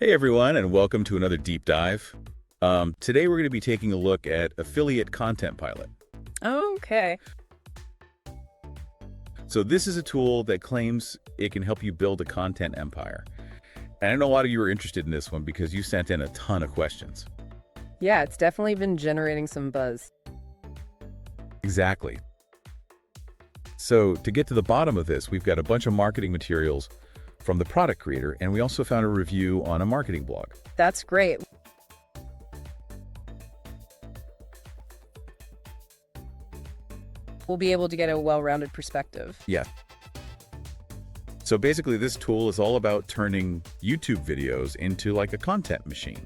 Hey everyone, and welcome to another deep dive. Today we're going to be taking a look at Affiliate Content Pilot. Okay. So this is a tool that claims it can help you build a content empire. And I know a lot of you are interested in this one because you sent in a ton of questions. Yeah, it's definitely been generating some buzz. Exactly. So to get to the bottom of this, we've got a bunch of marketing materials from the product creator, and we also found a review on a marketing blog. That's great. We'll be able to get a well-rounded perspective. Yeah. So basically, this tool is all about turning YouTube videos into like a content machine.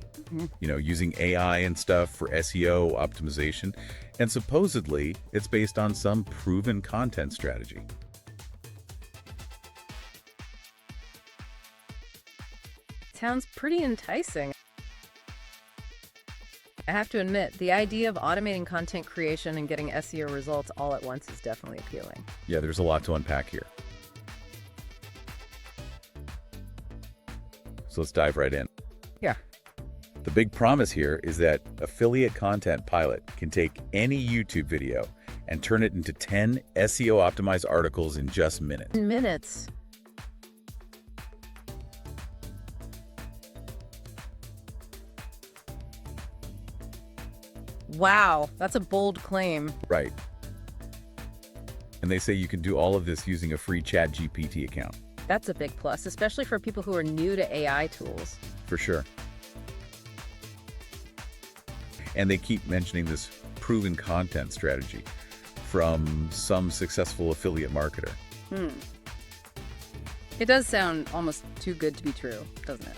Using AI and stuff for SEO optimization. And supposedly, it's based on some proven content strategy. Sounds pretty enticing. I have to admit, the idea of automating content creation and getting SEO results all at once is definitely appealing. Yeah, there's a lot to unpack here. So let's dive right in. Yeah. The big promise here is that Affiliate Content Pilot can take any YouTube video and turn it into 10 SEO-optimized articles in just minutes. Minutes. Wow, that's a bold claim. Right. And they say you can do all of this using a free ChatGPT account. That's a big plus, especially for people who are new to AI tools. For sure. And they keep mentioning this proven content strategy from some successful affiliate marketer. It does sound almost too good to be true, doesn't it?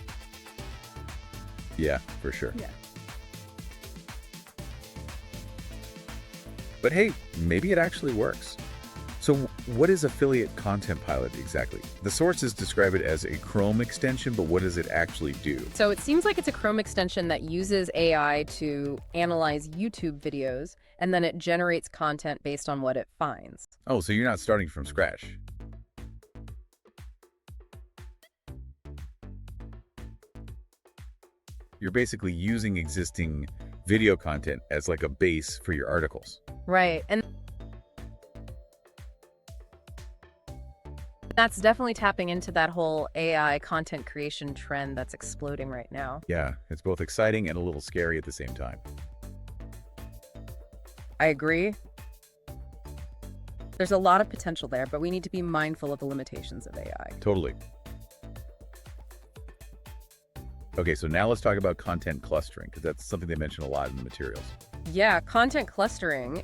Yeah, for sure. Yeah. But hey, maybe it actually works. So what is Affiliate Content Pilot exactly? The sources describe it as a Chrome extension, but what does it actually do? So it seems like it's a Chrome extension that uses AI to analyze YouTube videos, and then it generates content based on what it finds. Oh, so you're not starting from scratch. You're basically using existing video content as like a base for your articles. Right. And that's definitely tapping into that whole AI content creation trend that's exploding right now. Yeah, it's both exciting and a little scary at the same time. I agree. There's a lot of potential there, but we need to be mindful of the limitations of AI. Totally. Okay, so now let's talk about content clustering, because that's something they mention a lot in the materials. Yeah, content clustering.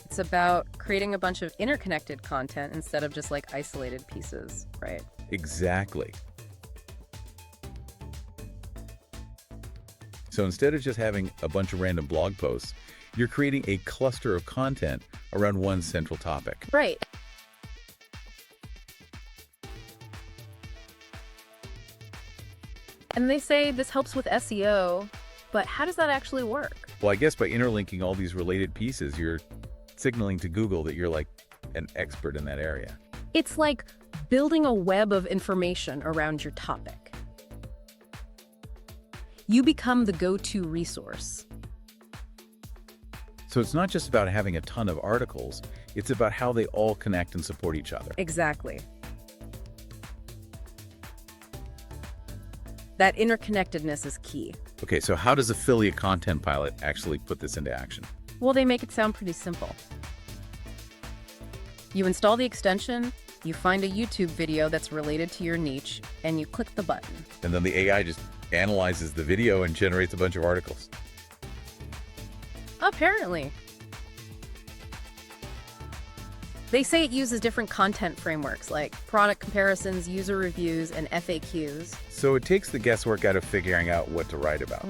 It's about creating a bunch of interconnected content instead of just like isolated pieces, right? Exactly. So instead of just having a bunch of random blog posts, you're creating a cluster of content around one central topic. Right. And they say this helps with SEO, but how does that actually work? Well, I guess by interlinking all these related pieces, you're signaling to Google that you're like an expert in that area. It's like building a web of information around your topic. You become the go-to resource. So it's not just about having a ton of articles, it's about how they all connect and support each other. Exactly. That interconnectedness is key. Okay, so how does Affiliate Content Pilot actually put this into action? Well, they make it sound pretty simple. You install the extension, you find a YouTube video that's related to your niche, and you click the button. And then the AI just analyzes the video and generates a bunch of articles. Apparently. They say it uses different content frameworks like product comparisons, user reviews, and FAQs. So it takes the guesswork out of figuring out what to write about.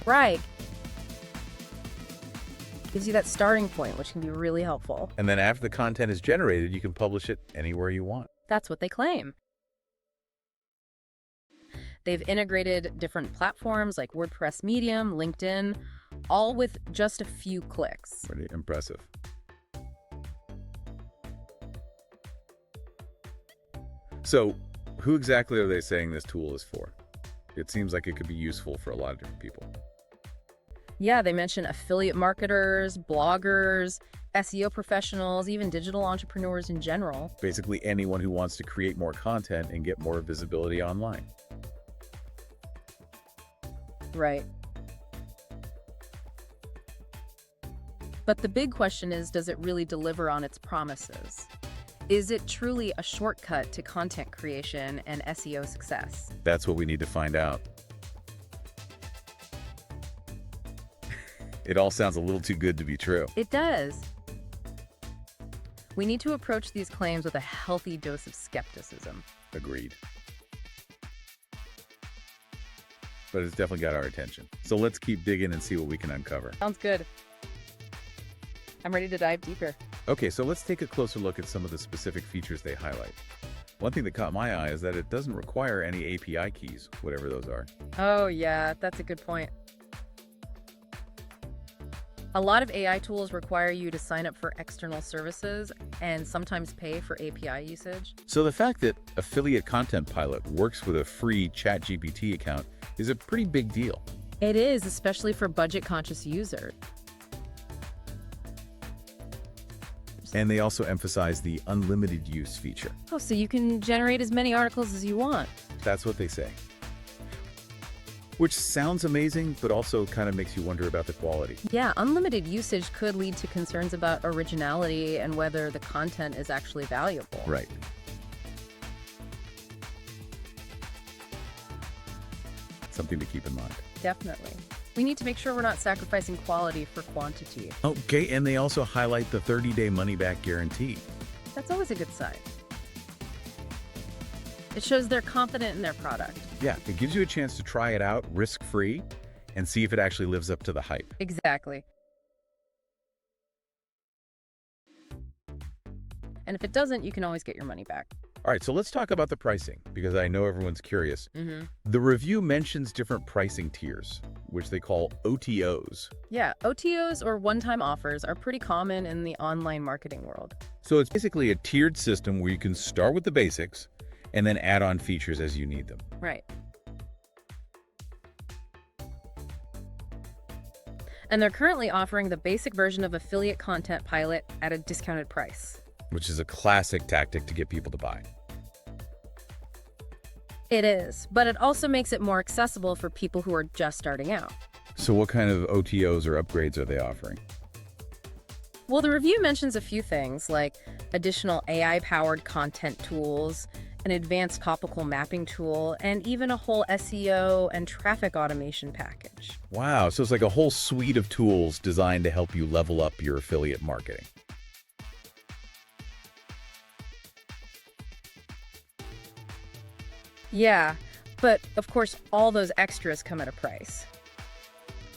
Right. Gives you that starting point, which can be really helpful. And then after the content is generated, you can publish it anywhere you want. That's what they claim. They've integrated different platforms like WordPress, Medium, LinkedIn, all with just a few clicks. Pretty impressive. So, who exactly are they saying this tool is for? It seems like it could be useful for a lot of different people. Yeah, they mention affiliate marketers, bloggers, SEO professionals, even digital entrepreneurs in general. Basically, anyone who wants to create more content and get more visibility online. Right. But the big question is, does it really deliver on its promises? Is it truly a shortcut to content creation and SEO success? That's what we need to find out. It all sounds a little too good to be true. It does. We need to approach these claims with a healthy dose of skepticism. Agreed. But it's definitely got our attention. So let's keep digging and see what we can uncover. Sounds good. I'm ready to dive deeper. Okay, so let's take a closer look at some of the specific features they highlight. One thing that caught my eye is that it doesn't require any API keys, whatever those are. Oh, yeah, that's a good point. A lot of AI tools require you to sign up for external services and sometimes pay for API usage. So the fact that Affiliate Content Pilot works with a free ChatGPT account is a pretty big deal. It is, especially for budget-conscious users. And they also emphasize the unlimited use feature. Oh, so you can generate as many articles as you want. That's what they say. Which sounds amazing, but also kind of makes you wonder about the quality. Yeah, unlimited usage could lead to concerns about originality and whether the content is actually valuable. Right. Something to keep in mind. Definitely. We need to make sure we're not sacrificing quality for quantity. Okay, and they also highlight the 30-day money-back guarantee. That's always a good sign. It shows they're confident in their product. Yeah, it gives you a chance to try it out risk-free and see if it actually lives up to the hype. Exactly. And if it doesn't, you can always get your money back. All right, so let's talk about the pricing, because I know everyone's curious. Mm-hmm. The review mentions different pricing tiers, which they call OTOs. Yeah, OTOs or one-time offers are pretty common in the online marketing world. So it's basically a tiered system where you can start with the basics and then add on features as you need them. Right. And they're currently offering the basic version of Affiliate Content Pilot at a discounted price. Which is a classic tactic to get people to buy. It is, but it also makes it more accessible for people who are just starting out. So what kind of OTOs or upgrades are they offering? Well, the review mentions a few things like additional AI-powered content tools, an advanced topical mapping tool, and even a whole SEO and traffic automation package. Wow, so it's like a whole suite of tools designed to help you level up your affiliate marketing. Yeah, but of course, all those extras come at a price.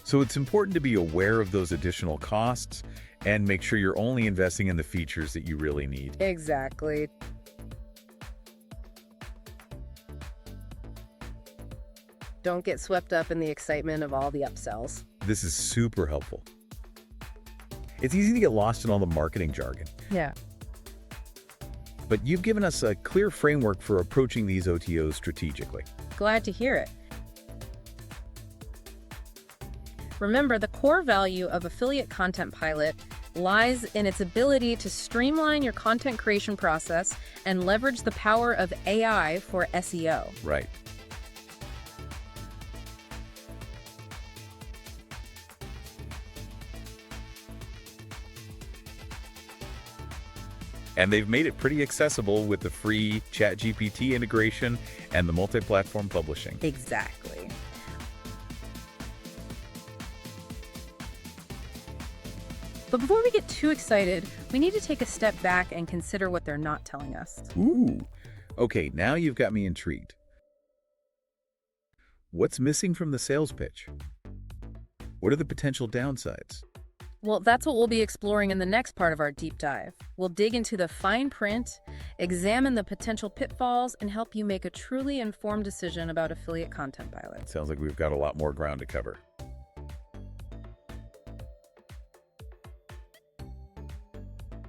So it's important to be aware of those additional costs and make sure you're only investing in the features that you really need. Exactly. Don't get swept up in the excitement of all the upsells. This is super helpful. It's easy to get lost in all the marketing jargon, Yeah. but you've given us a clear framework for approaching these OTOs strategically. Glad to hear it. Remember, the core value of Affiliate Content Pilot lies in its ability to streamline your content creation process and leverage the power of AI for SEO. Right. And they've made it pretty accessible with the free ChatGPT integration and the multi-platform publishing. Exactly. But before we get too excited, we need to take a step back and consider what they're not telling us. Ooh. Okay, now you've got me intrigued. What's missing from the sales pitch? What are the potential downsides? Well, that's what we'll be exploring in the next part of our deep dive. We'll dig into the fine print, examine the potential pitfalls, and help you make a truly informed decision about Affiliate Content Pilot. Sounds like we've got a lot more ground to cover.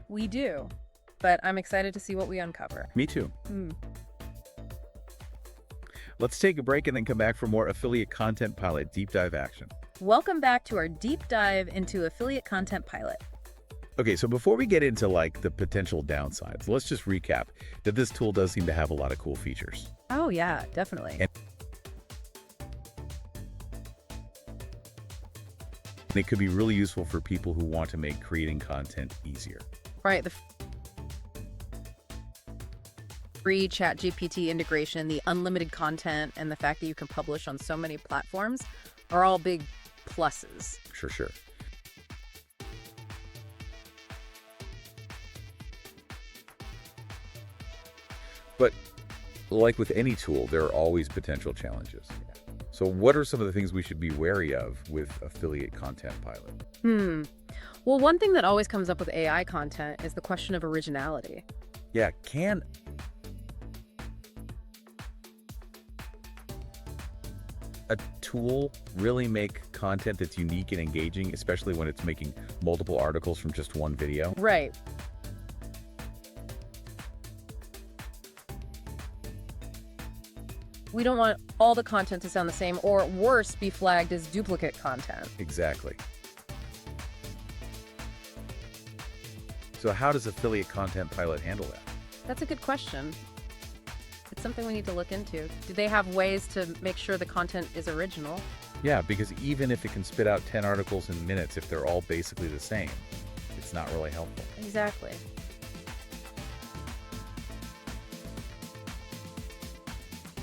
We do, but I'm excited to see what we uncover. Me too. Let's take a break and then come back for more Affiliate Content Pilot deep dive action. Welcome back to our deep dive into Affiliate Content Pilot. Okay, so before we get into like the potential downsides, let's just recap that this tool does seem to have a lot of cool features. Oh yeah, definitely. And it could be really useful for people who want to make creating content easier. Right, the free ChatGPT integration, the unlimited content, and the fact that you can publish on so many platforms are all big pluses. Sure. But like with any tool, there are always potential challenges. So what are some of the things we should be wary of with Affiliate Content Pilot? Well, one thing that always comes up with AI content is the question of originality. Yeah, can a tool really make content that's unique and engaging, especially when it's making multiple articles from just one video? Right. We don't want all the content to sound the same, or worse, be flagged as duplicate content. Exactly. So how does Affiliate Content Pilot handle that? That's a good question. It's something we need to look into. Do they have ways to make sure the content is original? Yeah, because even if it can spit out 10 articles in minutes, if they're all basically the same, it's not really helpful. Exactly.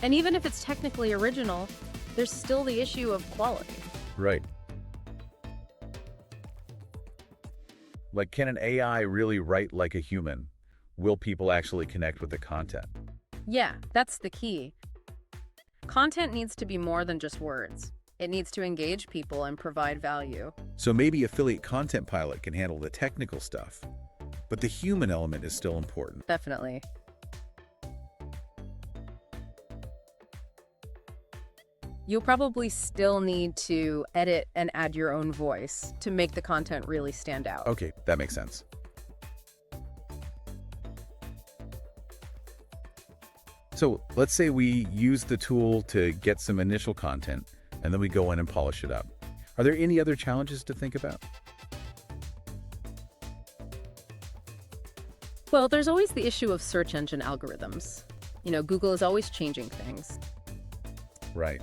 And even if it's technically original, there's still the issue of quality. Right. Like, can an AI really write like a human? Will people actually connect with the content? Yeah, that's the key. Content needs to be more than just words. It needs to engage people and provide value. So maybe Affiliate Content Pilot can handle the technical stuff, but the human element is still important. Definitely. You'll probably still need to edit and add your own voice to make the content really stand out. Okay, that makes sense. So let's say we use the tool to get some initial content, and then we go in and polish it up. Are there any other challenges to think about? Well, there's always the issue of search engine algorithms. You know, Google is always changing things. Right.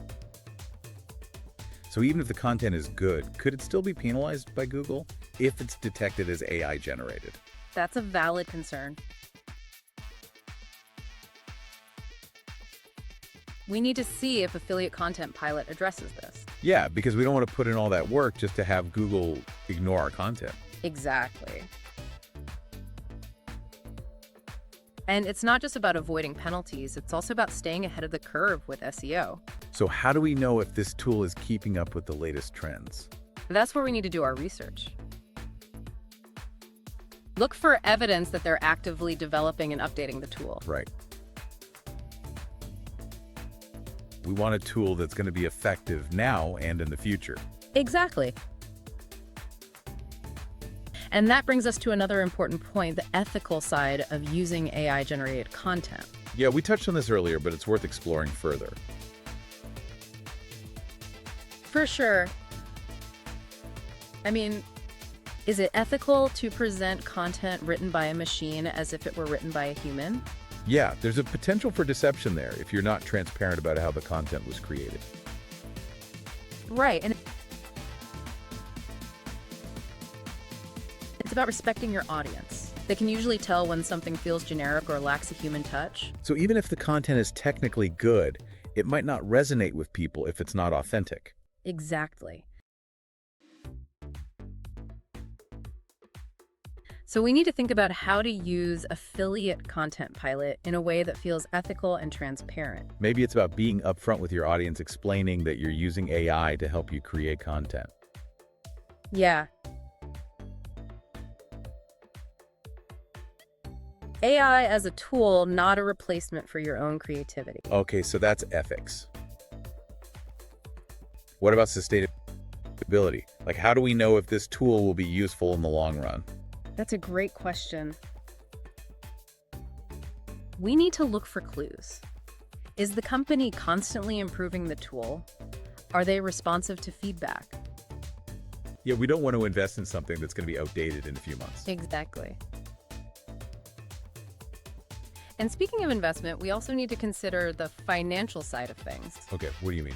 So even if the content is good, could it still be penalized by Google if it's detected as AI generated? That's a valid concern. We need to see if Affiliate Content Pilot addresses this. Yeah, because we don't want to put in all that work just to have Google ignore our content. Exactly. And it's not just about avoiding penalties, it's also about staying ahead of the curve with SEO. So how do we know if this tool is keeping up with the latest trends? That's where we need to do our research. Look for evidence that they're actively developing and updating the tool. Right. We want a tool that's going to be effective now and in the future. Exactly. And that brings us to another important point, the ethical side of using AI-generated content. Yeah, we touched on this earlier, but it's worth exploring further. For sure. I mean, is it ethical to present content written by a machine as if it were written by a human? Yeah, there's a potential for deception there if you're not transparent about how the content was created. Right, and it's about respecting your audience. They can usually tell when something feels generic or lacks a human touch. So even if the content is technically good, it might not resonate with people if it's not authentic. Exactly. So we need to think about how to use Affiliate Content Pilot in a way that feels ethical and transparent. Maybe it's about being upfront with your audience, explaining that you're using AI to help you create content. Yeah. AI as a tool, not a replacement for your own creativity. Okay, so that's ethics. What about sustainability? Like, how do we know if this tool will be useful in the long run? That's a great question. We need to look for clues. Is the company constantly improving the tool? Are they responsive to feedback? Yeah, we don't want to invest in something that's going to be outdated in a few months. Exactly. And speaking of investment, we also need to consider the financial side of things. Okay, what do you mean?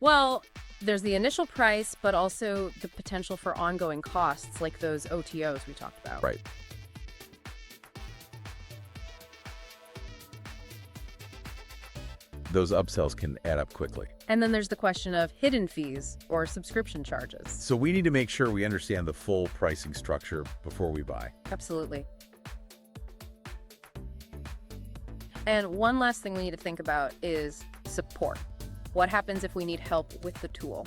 Well, there's the initial price, but also the potential for ongoing costs, like those OTOs we talked about. Right. Those upsells can add up quickly. And then there's the question of hidden fees or subscription charges. So we need to make sure we understand the full pricing structure before we buy. Absolutely. And one last thing we need to think about is support. What happens if we need help with the tool?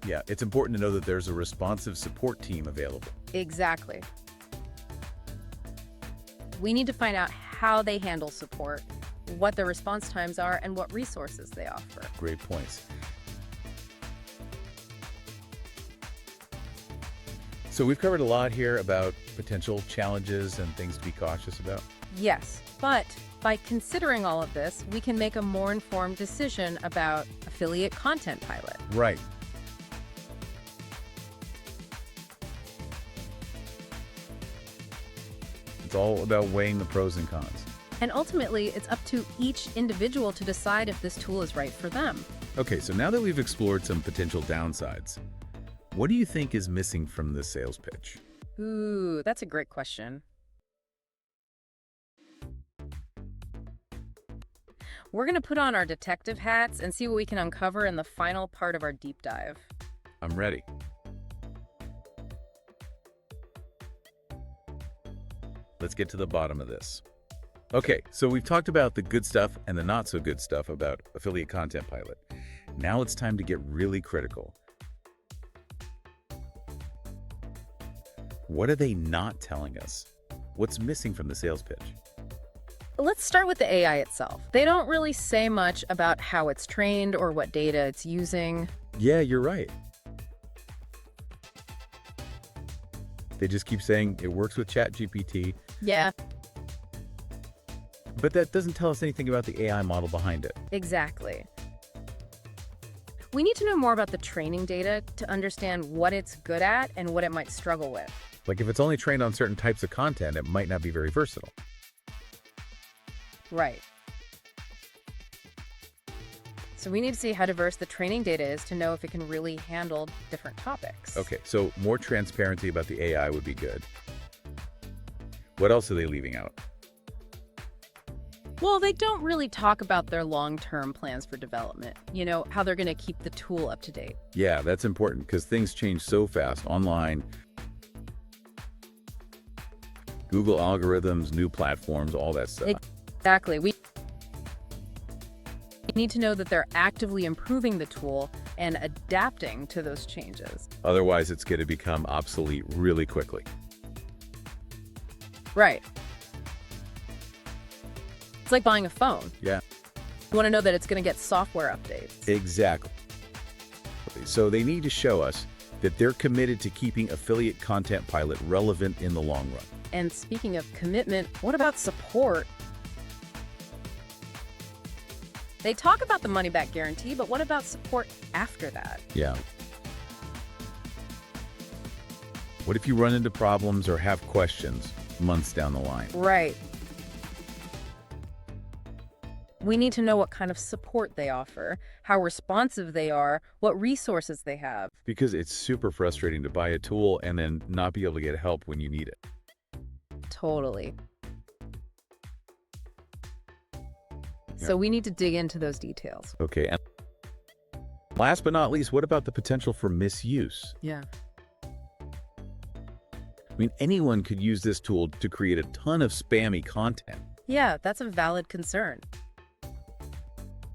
Yeah, it's important to know that there's a responsive support team available. Exactly. We need to find out how they handle support, what their response times are, and what resources they offer. Great points. So we've covered a lot here about potential challenges and things to be cautious about. Yes, but by considering all of this, we can make a more informed decision about affiliate content pilot. Right. It's all about weighing the pros and cons. And ultimately, it's up to each individual to decide if this tool is right for them. Okay, so now that we've explored some potential downsides, what do you think is missing from the sales pitch? Ooh, that's a great question. We're going to put on our detective hats and see what we can uncover in the final part of our deep dive. I'm ready. Let's get to the bottom of this. Okay, so we've talked about the good stuff and the not so good stuff about Affiliate Content Pilot. Now it's time to get really critical. What are they not telling us? What's missing from the sales pitch? Let's start with the AI itself. They don't really say much about how it's trained or what data it's using. Yeah, you're right. They just keep saying it works with ChatGPT, Yeah, but that doesn't tell us anything about the AI model behind it. exactly. We need to know more about the training data to understand what it's good at and what it might struggle with. Like if it's only trained on certain types of content, it might not be very versatile. Right. So we need to see how diverse the training data is to know if it can really handle different topics. Okay, so more transparency about the AI would be good. What else are they leaving out? Well, they don't really talk about their long-term plans for development. You know, how they're going to keep the tool up to date. Yeah, that's important because things change so fast online. Google algorithms, new platforms, all that stuff. Exactly. We need to know that they're actively improving the tool and adapting to those changes. Otherwise, it's going to become obsolete really quickly. Right. It's like buying a phone. Yeah, You want to know that it's going to get software updates. exactly. So they need to show us that they're committed to keeping Affiliate Content Pilot relevant in the long run. And speaking of commitment, what about support? They talk about the money-back guarantee, but what about support after that? Yeah. What if you run into problems or have questions months down the line? Right. We need to know what kind of support they offer, how responsive they are, what resources they have. Because it's super frustrating to buy a tool and then not be able to get help when you need it. Totally. So we need to dig into those details. Okay, and last but not least, what about the potential for misuse? Yeah. I mean, anyone could use this tool to create a ton of spammy content. Yeah, that's a valid concern.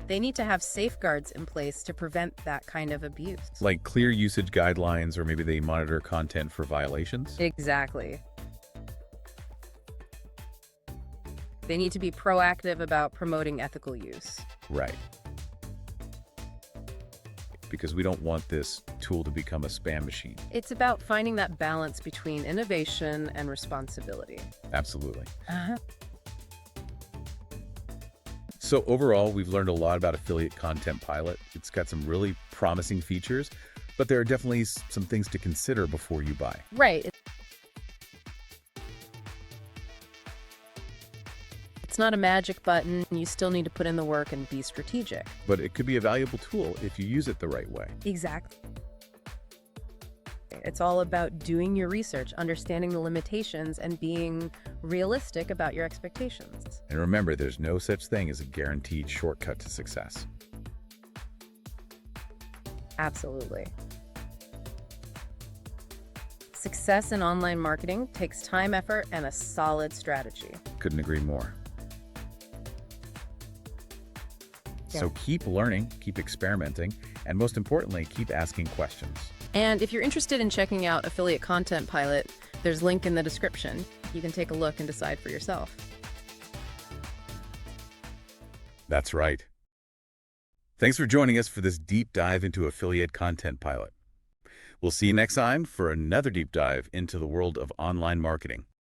They need to have safeguards in place to prevent that kind of abuse. Like clear usage guidelines, or maybe they monitor content for violations. Exactly. They need to be proactive about promoting ethical use. Right. Because we don't want this tool to become a spam machine. It's about finding that balance between innovation and responsibility. Absolutely. Uh-huh. So overall, we've learned a lot about Affiliate Content Pilot. It's got some really promising features, but there are definitely some things to consider before you buy. Right. It's not a magic button. You still need to put in the work and be strategic. But it could be a valuable tool if you use it the right way. Exactly. It's all about doing your research, understanding the limitations, and being realistic about your expectations. And remember, there's no such thing as a guaranteed shortcut to success. Absolutely. Success in online marketing takes time, effort, and a solid strategy. Couldn't agree more. So keep learning, keep experimenting, and most importantly, keep asking questions. And if you're interested in checking out Affiliate Content Pilot, there's a link in the description. You can take a look and decide for yourself. That's right. Thanks for joining us for this deep dive into Affiliate Content Pilot. We'll see you next time for another deep dive into the world of online marketing.